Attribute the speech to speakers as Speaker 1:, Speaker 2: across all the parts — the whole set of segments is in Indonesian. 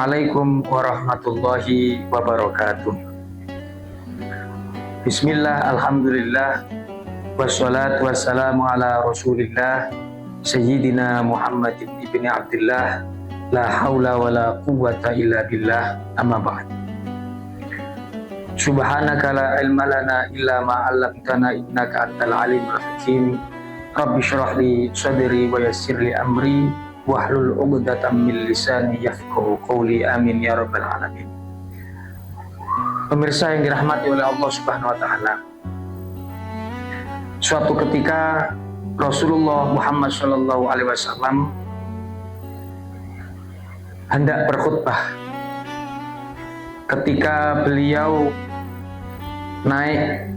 Speaker 1: Assalamualaikum warahmatullahi wabarakatuh. Bismillah, alhamdulillah, wassalatu wassalamu ala rasulillah Sayyidina Muhammad ibn Abdullah, la hawla wa la quwwata illa billah, amma ba'd. Subhanaka la ilma lana illa ma 'allamtana innaka antal alimul hakim. Rabbi shrah li sadri wa yassir li amri wahlul 'uqdatam min lisani yafqahu qawli, amin ya rabbal alamin. Pemirsa yang dirahmati oleh Allah Subhanahu wa taala, suatu ketika Rasulullah Muhammad sallallahu alaihi wasallam hendak berkhutbah. Ketika beliau naik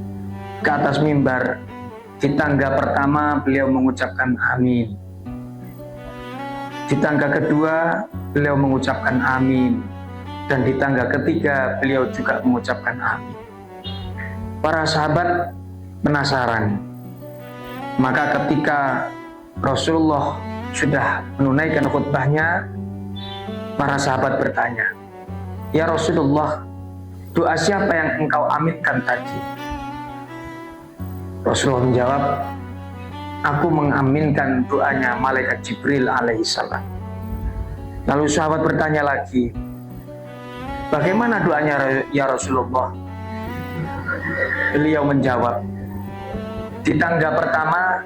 Speaker 1: ke atas mimbar, di tangga pertama beliau mengucapkan amin. Di tangga kedua beliau mengucapkan amin, dan di tangga ketiga beliau juga mengucapkan amin. Para sahabat penasaran. Maka ketika Rasulullah sudah menunaikan khutbahnya, para sahabat bertanya, "Ya Rasulullah, doa siapa yang engkau aminkan tadi?" Rasulullah menjawab, "Aku mengaminkan doanya malaikat Jibril alaihissalam." Lalu sahabat bertanya lagi, "Bagaimana doanya ya Rasulullah?" Beliau menjawab, "Di tangga pertama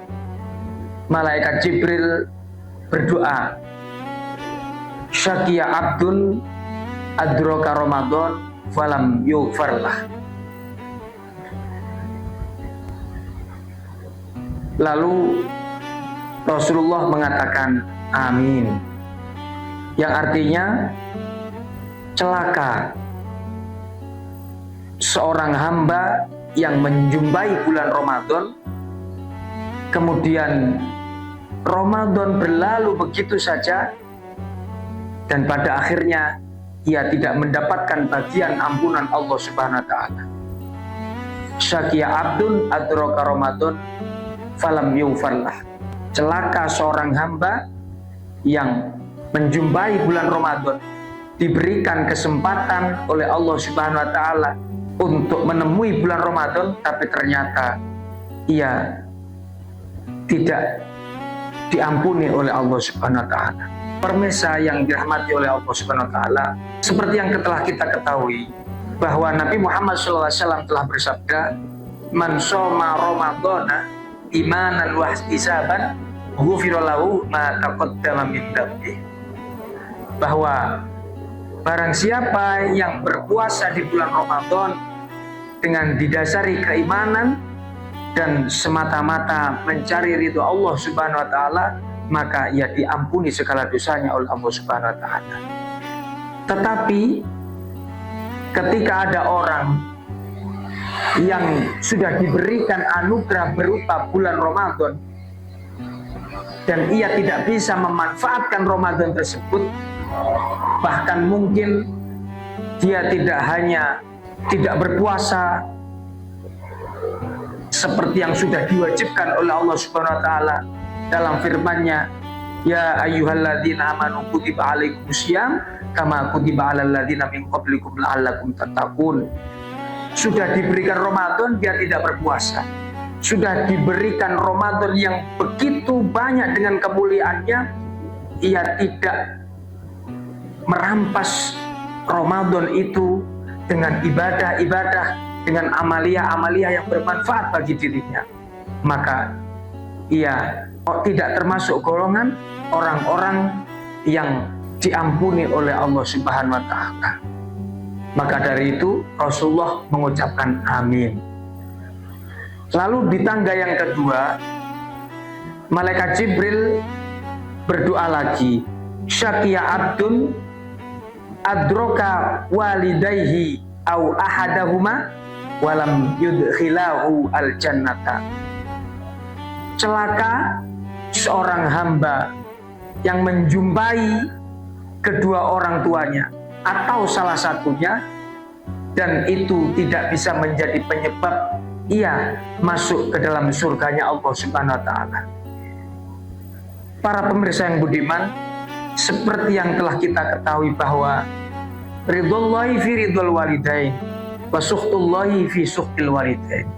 Speaker 1: malaikat Jibril berdoa, Syakiya abdun adroka Ramadan falam yughfarlah." Lalu Rasulullah mengatakan amin, yang artinya celaka seorang hamba yang menjumpai bulan Ramadan, kemudian Ramadan berlalu begitu saja, dan pada akhirnya ia tidak mendapatkan bagian ampunan Allah Subhanahu wa taala. Syakiya abdun adraka Ramadan falam yughfarlah. Celaka seorang hamba yang menjumpai bulan Ramadan, diberikan kesempatan oleh Allah Subhanahu wa taala untuk menemui bulan Ramadan, tapi ternyata ia tidak diampuni oleh Allah Subhanahu wa taala. Pemirsa yang dirahmati oleh Allah Subhanahu wa taala, seperti yang telah kita ketahui bahwa Nabi Muhammad SAW telah bersabda, "Man shoma Ramadhana imanan wa ihtisaban ghufira lahu ma taqaddama min dhanbihi." Bahwa barang siapa yang berpuasa di bulan Ramadan dengan didasari keimanan dan semata-mata mencari ridho Allah Subhanahu wa taala, maka ia diampuni segala dosanya oleh Allah Subhanahu wa taala. Tetapi ketika ada orang yang sudah diberikan anugerah berupa bulan Ramadan dan ia tidak bisa memanfaatkan Ramadan tersebut, bahkan mungkin dia tidak hanya tidak berpuasa seperti yang sudah diwajibkan oleh Allah Subhanahu wa taala dalam firman-Nya, "Ya ayyuhalladzina amanu kutiba alaikumusiyam kama kutiba alal ladzina min qablikum la'allakum tattaqun." Sudah diberikan Ramadan, dia tidak berpuasa. Sudah diberikan Ramadan yang begitu banyak dengan kemuliaannya, ia tidak merampas Ramadan itu dengan ibadah-ibadah, dengan amalia-amalia yang bermanfaat bagi dirinya. Maka ia tidak termasuk golongan orang-orang yang diampuni oleh Allah Subhanahu wa taala. Maka dari itu Rasulullah mengucapkan amin. Lalu di tangga yang kedua, malaikat Jibril berdoa lagi, Syakiya abdun adroka walidayhi au ahadahuma walam yudkhilahu al-jannata. Celaka seorang hamba yang menjumpai kedua orang tuanya atau salah satunya, dan itu tidak bisa menjadi penyebab ia masuk ke dalam surganya Allah Subhanahu wa taala. Para pemirsa yang budiman, seperti yang telah kita ketahui bahwa Ridwallahi fi ridwal walidain wa sukhtullahi fi sukhtil walidain.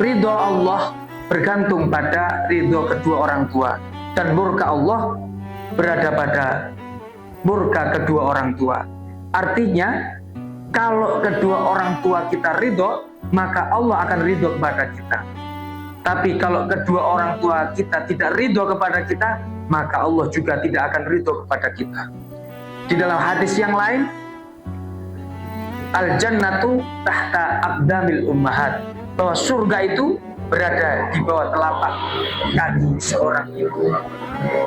Speaker 1: Ridho Allah bergantung pada ridho kedua orang tua, dan murka Allah berada pada murka kedua orang tua. Artinya, kalau kedua orang tua kita ridho, maka Allah akan ridho kepada kita. Tapi kalau kedua orang tua kita tidak ridho kepada kita, maka Allah juga tidak akan ridho kepada kita. Di dalam hadis yang lain, al-jannatu tahta aqdamil ummahat, bahwa surga itu berada di bawah telapak kaki seorang ibu.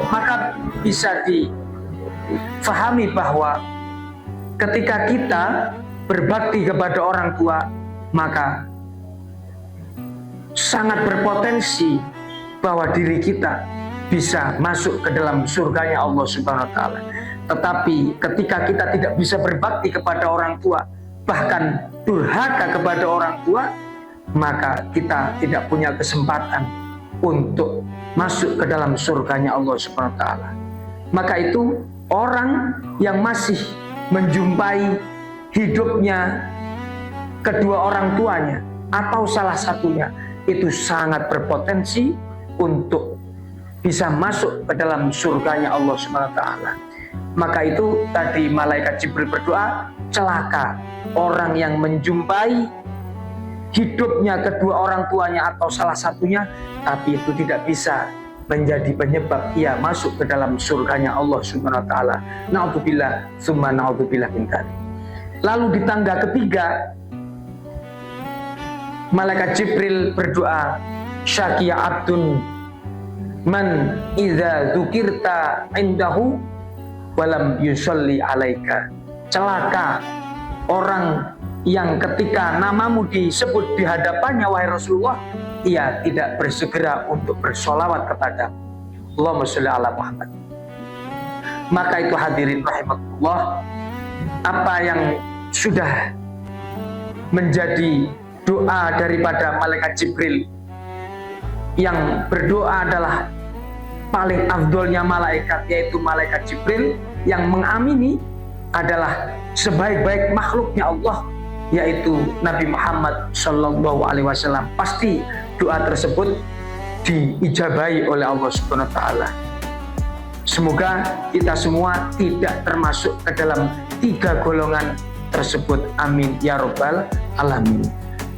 Speaker 1: Maka bisa difahami bahwa ketika kita berbakti kepada orang tua, maka sangat berpotensi bahwa diri kita bisa masuk ke dalam surganya Allah Subhanahu wa taala. Tetapi ketika kita tidak bisa berbakti kepada orang tua, bahkan durhaka kepada orang tua, maka kita tidak punya kesempatan untuk masuk ke dalam surganya Allah Subhanahu wa taala. Maka itu orang yang masih menjumpai hidupnya kedua orang tuanya atau salah satunya, itu sangat berpotensi untuk bisa masuk ke dalam surganya Allah Subhanahu wa taala. Maka itu tadi malaikat Jibril berdoa, celaka orang yang menjumpai hidupnya kedua orang tuanya atau salah satunya, tapi itu tidak bisa menjadi penyebab ia masuk ke dalam surganya Allah Subhanahu wa taala. Na'udzubillah, summa na'udzubillah min dzalik. Lalu di tangga ketiga, malaikat Jibril berdoa, syakiya abdun man idza dzukirta indahu walam yusolli alaika. Celaka orang yang ketika namamu disebut di hadapannya wahai Rasulullah, ia tidak bersegera untuk bersolawat kepada Allahumma sholli ala Muhammad. Maka itu hadirin rahimakumullah, apa yang sudah menjadi doa daripada malaikat Jibril, yang berdoa adalah paling afdolnya malaikat, yaitu malaikat Jibril, yang mengamini adalah sebaik-baik makhluknya Allah, yaitu Nabi Muhammad Shallallahu Alaihi Wasallam. Pasti doa tersebut diijabahi oleh Allah Subhanahu Wa Taala. Semoga kita semua tidak termasuk ke dalam tiga golongan tersebut. Amin ya robbal alamin.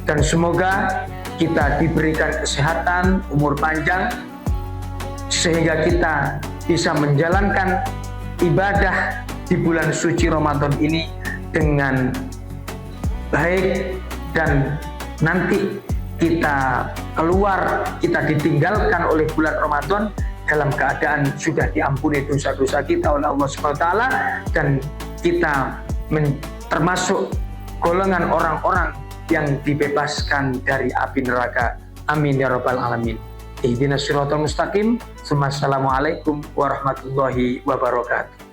Speaker 1: Dan semoga kita diberikan kesehatan, umur panjang, sehingga kita bisa menjalankan ibadah di bulan suci Ramadan ini dengan baik, dan nanti kita keluar, kita ditinggalkan oleh bulan Ramadan dalam keadaan sudah diampuni dosa-dosa kita oleh Allah Subhanahu wa taala, dan kita termasuk golongan orang-orang yang dibebaskan dari api neraka. Amin ya rabbal alamin. Ihdinas siratal mustaqim. Assalamualaikum warahmatullahi wabarakatuh.